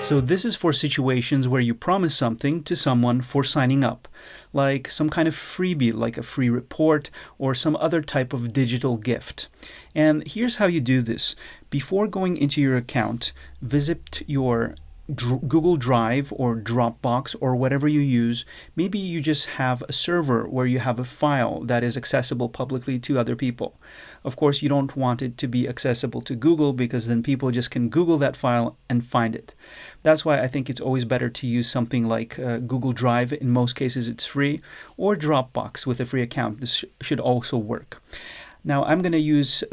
So this is for situations where you promise something to someone for signing up, like some kind of freebie, like a free report or some other type of digital gift. And here's how you do this. Before going into your account, visit your Google Drive or Dropbox or whatever you use. Maybe you just have a server where you have a file that is accessible publicly to other people. Of course, you don't want it to be accessible to Google because then people just can Google that file and find it. That's why I think it's always better to use something like Google Drive. In most cases, it's free, or Dropbox with a free account. This should also work. Now I'm going to use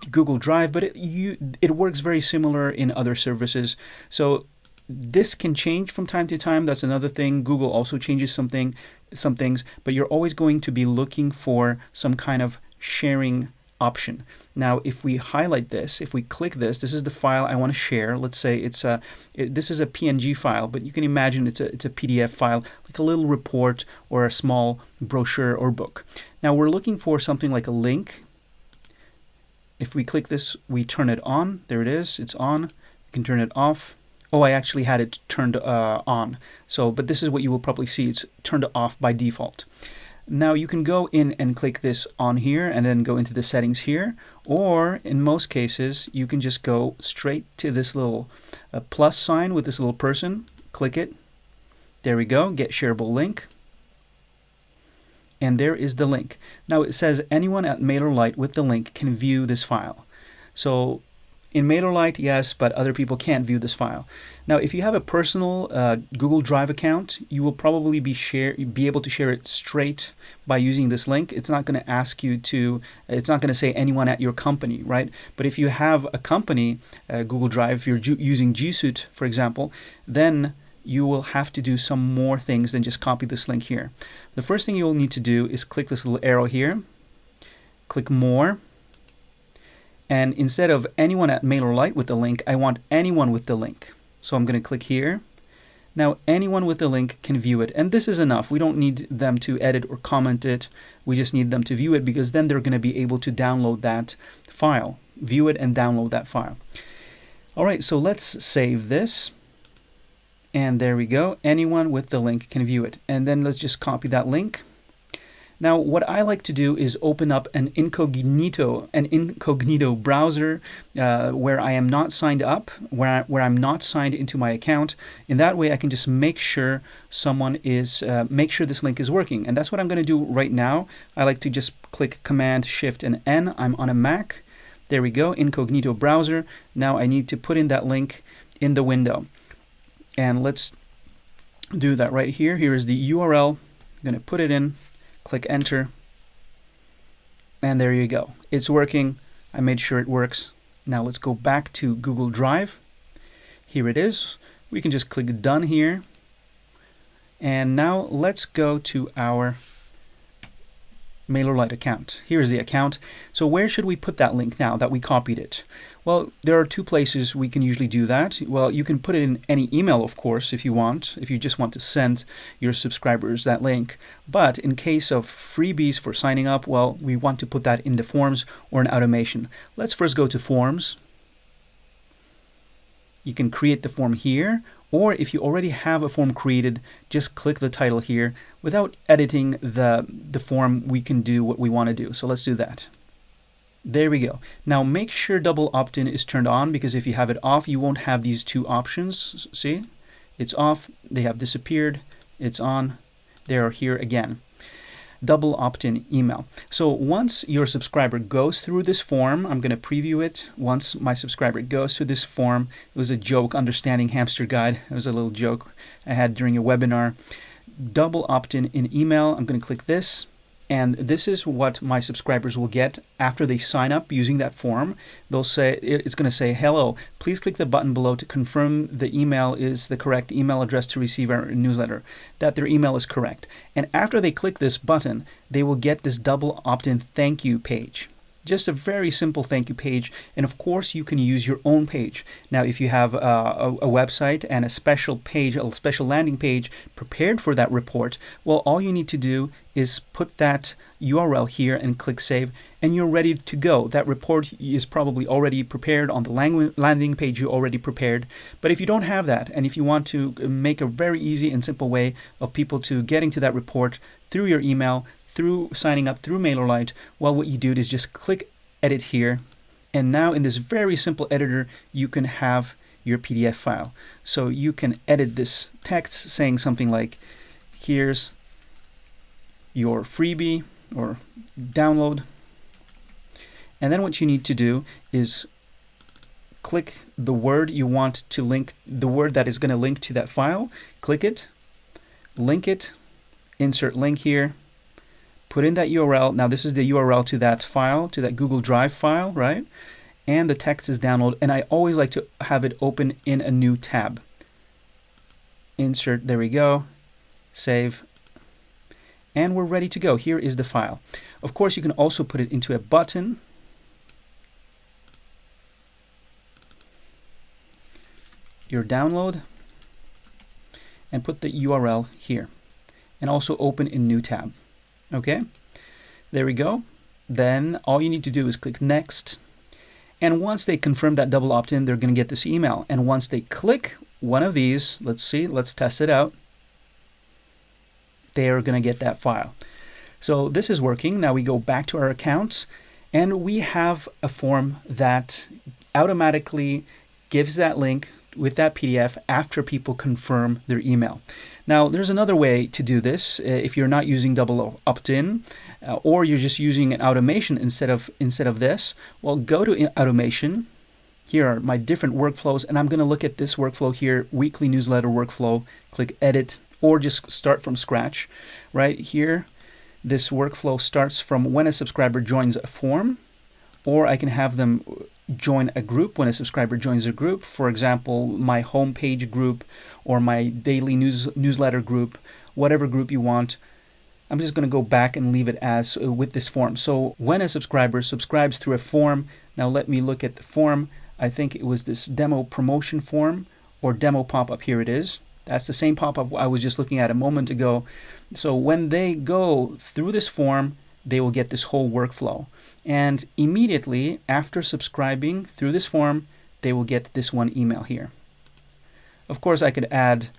Google Drive, but it works very similar in other services. So this can change from time to time. That's another thing. Google also changes some things, but you're always going to be looking for some kind of sharing option. Now, if we highlight this, if we click this, this is the file I want to share. Let's say this is a PNG file, but you can imagine it's a PDF file, like a little report or a small brochure or book. Now we're looking for something like a link. If we click this, we turn it on. There it is. It's on. You can turn it off. Oh, I actually had it turned on. But this is what you will probably see. It's turned off by default. Now you can go in and click this on here and then go into the settings here. Or in most cases, you can just go straight to this little plus sign with this little person. Click it. There we go. Get shareable link. And there is the link. Now it says anyone at MailerLite with the link can view this file. So in MailerLite, yes, but other people can't view this file. Now, if you have a personal Google Drive account, you will probably be able to share it straight by using this link. It's not going to ask you to, it's not going to say anyone at your company, right? But if you have a company Google Drive, if you're using G Suite, for example, then you will have to do some more things than just copy this link here. The first thing you'll need to do is click this little arrow here, click More. And instead of anyone at MailerLite with the link, I want anyone with the link. So I'm going to click here. Now anyone with the link can view it. And this is enough. We don't need them to edit or comment it. We just need them to view it because then they're going to be able to download that file. View it and download that file. All right, so let's save this. And there we go. Anyone with the link can view it. And then let's just copy that link. Now, what I like to do is open up an incognito browser where I am not signed up, where I'm not signed into my account. In that way, I can just make sure make sure this link is working. And that's what I'm going to do right now. I like to just click Command, Shift, and N. I'm on a Mac. There we go, incognito browser. Now I need to put in that link in the window. And let's do that right here. Here is the URL. I'm going to put it in. Click Enter, and there you go. It's working. I made sure it works. Now let's go back to Google Drive. Here it is. We can just click Done here. And now let's go to our MailerLite account. Here's the account. So where should we put that link now that we copied it? Well, there are two places we can usually do that. Well, you can put it in any email, of course, if you want, if you just want to send your subscribers that link. But in case of freebies for signing up, well, we want to put that in the forms or an automation. Let's first go to Forms. You can create the form here, or if you already have a form created, just click the title here. Without editing the form, we can do what we want to do. So let's do that. There we go. Now make sure double opt-in is turned on, because if you have it off, you won't have these two options. See? It's off. They have disappeared. It's on. They are here again. Double opt-in email. So once your subscriber goes through this form, I'm going to preview it. Once my subscriber goes through this form, it was a joke, Understanding Hamster Guide. It was a little joke I had during a webinar. Double opt-in in email. I'm going to click this. And this is what my subscribers will get after they sign up using that form. They'll say, it's going to say, hello, please click the button below to confirm the email is the correct email address to receive our newsletter, that their email is correct. And after they click this button, they will get this double opt-in thank you page. Just a very simple thank you page, and of course you can use your own page. Now if you have a website and a special page, a special landing page prepared for that report, well, all you need to do is put that URL here and click save, and you're ready to go. That report is probably already prepared on the landing page you already prepared. But if you don't have that, and if you want to make a very easy and simple way of people to getting to that report through your email, through signing up through MailerLite, well, what you do is just click edit here, and now in this very simple editor you can have your PDF file. So you can edit this text saying something like, here's your freebie or download, and then what you need to do is click the word you want to link, the word that is going to link to that file, click it, link it, insert link here, put in that URL. Now this is the URL to that file, to that Google Drive file, right? And the text is download, and I always like to have it open in a new tab. Insert, there we go, save, and we're ready to go. Here is the file. Of course, you can also put it into a button. Your download, and put the URL here, and also open in new tab. Okay, there we go. Then all you need to do is click next, and once they confirm that double opt-in, they're going to get this email. And once they click one of these, let's see, let's test it out, they are going to get that file. So this is working. Now we go back to our account, and we have a form that automatically gives that link with that PDF after people confirm their email. Now there's another way to do this if you're not using double opt-in, or you're just using an automation instead of this. Well, go to automation. Here are my different workflows, and I'm going to look at this workflow here, weekly newsletter workflow. Click edit, or just start from scratch. Right here, this workflow starts from when a subscriber joins a form, or I can have them join a group when a subscriber joins a group. For example, my homepage group or my daily newsletter group, whatever group you want. I'm just going to go back and leave it as with this form. So when a subscriber subscribes through a form, now let me look at the form. I think it was this demo promotion form or demo pop-up. Here it is. That's the same pop-up I was just looking at a moment ago. So when they go through this form, they will get this whole workflow. And immediately after subscribing through this form, they will get this one email here. Of course, I could add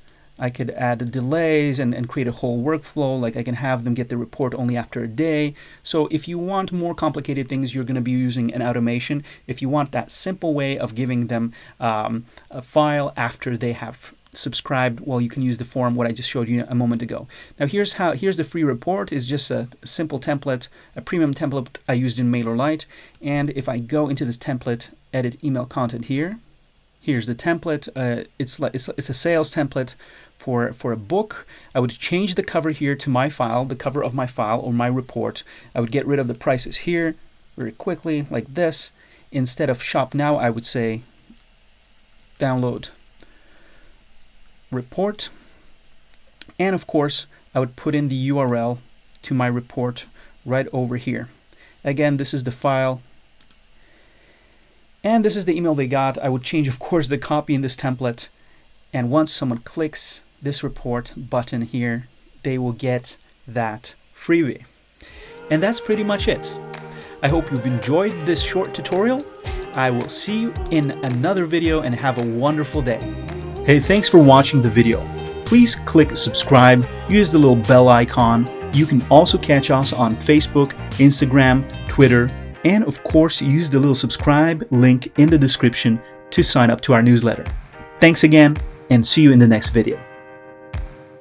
delays and create a whole workflow. Like I can have them get the report only after a day. So if you want more complicated things, you're going to be using an automation. If you want that simple way of giving them a file after they have subscribed, well, you can use the form what I just showed you a moment ago. Now here's the free report. Is just a simple template, a premium template I used in MailerLite. And if I go into this template, edit email content here, here's the template. It's a sales template for a book. I would change the cover here to my file, the cover of my file or my report. I would get rid of the prices here very quickly like this. Instead of shop now, I would say download report, and of course I would put in the URL to my report right over here. Again, this is the file, and this is the email they got. I would change, of course, the copy in this template, and once someone clicks this report button here, they will get that freebie. And that's pretty much it. I hope you've enjoyed this short tutorial. I will see you in another video, and have a wonderful day. Hey, thanks for watching the video. Please click subscribe, use the little bell icon. You can also catch us on Facebook, Instagram, Twitter, and of course use the little subscribe link in the description to sign up to our newsletter. Thanks again, and see you in the next video.